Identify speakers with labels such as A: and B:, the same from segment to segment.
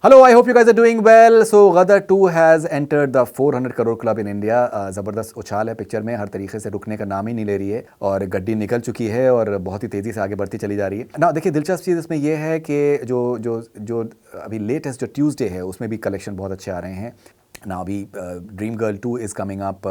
A: Hello, I hope you guys are doing well. So Ghadar 2 has entered the 400 crore club in India. ज़बरदस्त उछाल है picture में, हर तरीके से रुकने का नाम ही नहीं ले रही है और गड्डी निकल चुकी है और बहुत ही तेज़ी से आगे बढ़ती चली जा रही है ना। देखिए, दिलचस्प चीज़ इसमें यह है कि जो जो जो अभी लेटेस्ट जो ट्यूसडे है उसमें भी कलेक्शन बहुत अच्छे आ रहे हैं ना। अभी dream girl 2 is coming up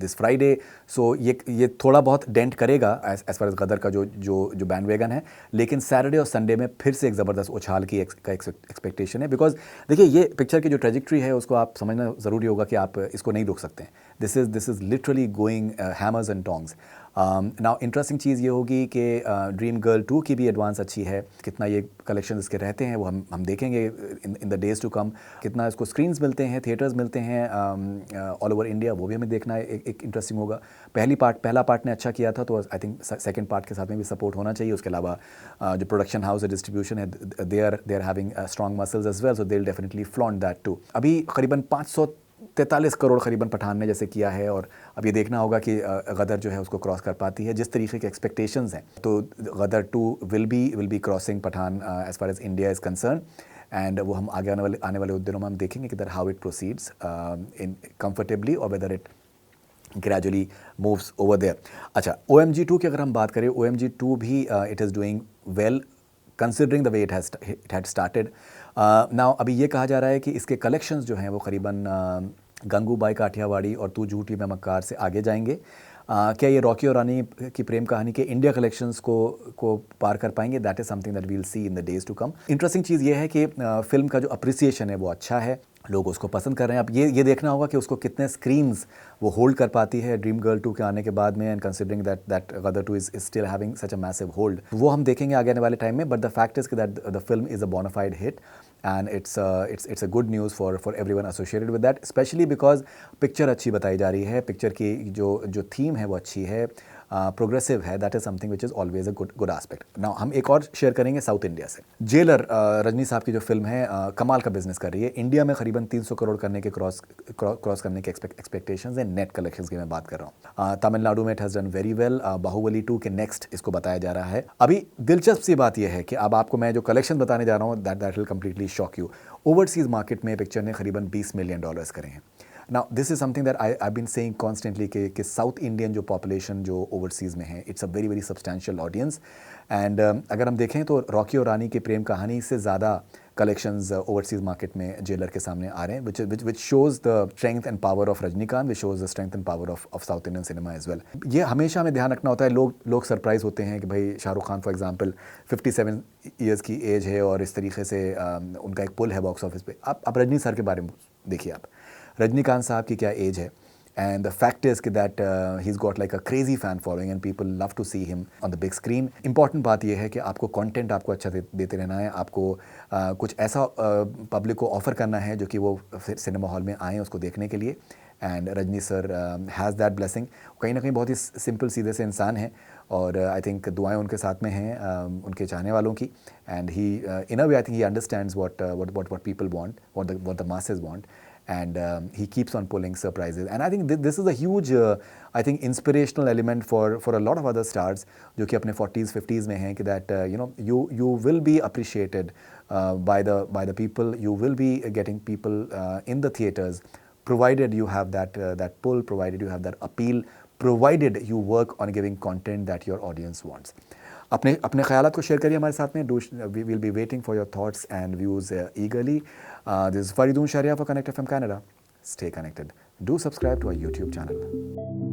A: this Friday, so ये थोड़ा बहुत डेंट करेगा एज फार एज गदर का जो बैंड वैगन है, लेकिन सैटरडे और संडे में फिर से एक ज़बरदस्त उछाल की एक्सपेक्टेशन है। बिकॉज देखिए, ये पिक्चर की जो ट्रेजेक्ट्री है उसको आप समझना ज़रूरी होगा कि आप इसको नहीं रोक सकते हैं। This is literally going hammers and tongs. Now interesting चीज़ ये होगी कि ड्रीम गर्ल 2 की भी एडवांस अच्छी है। कितना ये कलेक्शन इसके रहते हैं वो हम देखेंगे in the days to come. कितना इसको स्क्रीन्स मिलते हैं, थिएटर्स मिलते हैं ऑल ओवर इंडिया, वो भी हमें देखना एक इंटरेस्टिंग होगा। पहला पार्ट ने अच्छा किया था, तो आई थिंक सेकंड पार्ट के साथ में भी सपोर्ट होना चाहिए। उसके अलावा जो प्रोडक्शन हाउस है, डिस्ट्रीब्यूशन है, they are having strong muscles as well, so they will definitely flaunt that too. अभी करीबन 543 करोड़ करीबन पठान ने जैसे किया है, और अब ये देखना होगा कि गदर जो है उसको क्रॉस कर पाती है जिस तरीके के एक्सपेक्टेशंस हैं। तो Gadar 2 will be crossing Pathaan as far as India is concerned, and वो हम आगे आने वाले दिनों में हम देखेंगे कि how it proceeds in comfortably और whether it gradually moves over there. अच्छा, OMG 2 की अगर हम बात करें, OMG 2 भी it is doing well considering the way it had started. Now अभी ये कहा जा रहा है कि इसके कलेक्शंस जो हैं वो करीबन गंगूबाई काठियावाड़ी और तू झूठी मैं मक्कार से आगे जाएंगे। क्या ये रॉकी और रानी की प्रेम कहानी के इंडिया कलेक्शंस को पार कर पाएंगे? That is something that we will see in the days to come. Interesting चीज़ ये है कि फिल्म का जो अप्रिसिएशन है वो अच्छा है, लोग उसको पसंद कर रहे हैं। अब ये देखना होगा कि उसको कितने स्क्रीन्स वो होल्ड कर पाती है ड्रीम गर्ल 2 के आने के बाद में, and considering that Gadar 2 is still having such a massive hold, वो हम देखेंगे आगे आने वाले टाइम में। But the fact is that the film is a bona fide hit, and it's a good news for everyone associated with that, specially because picture अच्छी बताई जा रही है, पिक्चर की जो थीम है वो अच्छी है, प्रोग्रेसिव है। That is something which is always a good aspect. Now हम एक और शेयर करेंगे साउथ इंडिया से। जेलर रजनी साहब की जो फिल्म है कमाल का बिजनेस कर रही है। इंडिया में करीबन 300 करोड़ करने के क्रॉस करने के एक्सपेक्टेशंस हैं नेट कलेक्शंस की मैं बात कर रहा हूँ। तमिलनाडु में it has done very well. Baahubali 2 के नेक्स्ट इसको बताया जा रहा है। अभी दिलचस्प सी बात यह है कि अब आपको मैं जो कलेक्शन बताने जा रहा हूँ that will completely shock you. Overseas market में पिक्चर ने करीबन $20 मिलियन करे हैं। Now, this is something that I've been saying constantly कि साउथ इंडियन जो पॉपुलेशन जो ओवरसीज़ में है, it's a very very substantial audience. And अगर हम देखें तो रॉकी और रानी की प्रेम कहानी से ज़्यादा कलेक्शंस ओवरसीज़ मार्केट में जेलर के सामने आ रहे हैं, which shows the strength and power of Rajinikanth, which shows the strength and power of South Indian cinema as well. ये हमेशा हमें ध्यान रखना होता है। लोग सरप्राइज होते हैं कि भाई Shahrukh Khan for example 57 years की एज है और इस तरीके से उनका एक पुल है बॉक्स ऑफिस पे। आप रजनी सर के बारे में देखिए, आप रजनीकांत साहब की क्या एज है, एंड द फैक्ट इज कि that he is got like a crazy fan following and people love to see him on the big screen. Important बात यह है कि आपको कंटेंट आपको अच्छा देते रहना है, आपको कुछ ऐसा पब्लिक को ऑफर करना है जो कि वो सिनेमा हॉल में आएँ उसको देखने के लिए। And Rajni sir has that blessing. कहीं ना कहीं बहुत ही सिंपल सीधे से इंसान हैं, और आई थिंक दुआएं उनके साथ में हैं उनके चाहने वालों की। And he in a way I think he understands what people want, what the masses want, and he keeps on pulling surprises, and I think this is a huge I think inspirational element for a lot of other stars जो कि अपने 40s 50s में हैं, कि that you will be appreciated by the people, you will be getting people in the theaters, provided you have that pull, provided you have that appeal, provided you work on giving content that your audience wants. अपने ख्यालात को share करिए हमारे साथ में। We will be waiting for your thoughts and views eagerly. This is Faridoon Shariya for connect FM Canada. Stay connected. Do subscribe to our YouTube channel.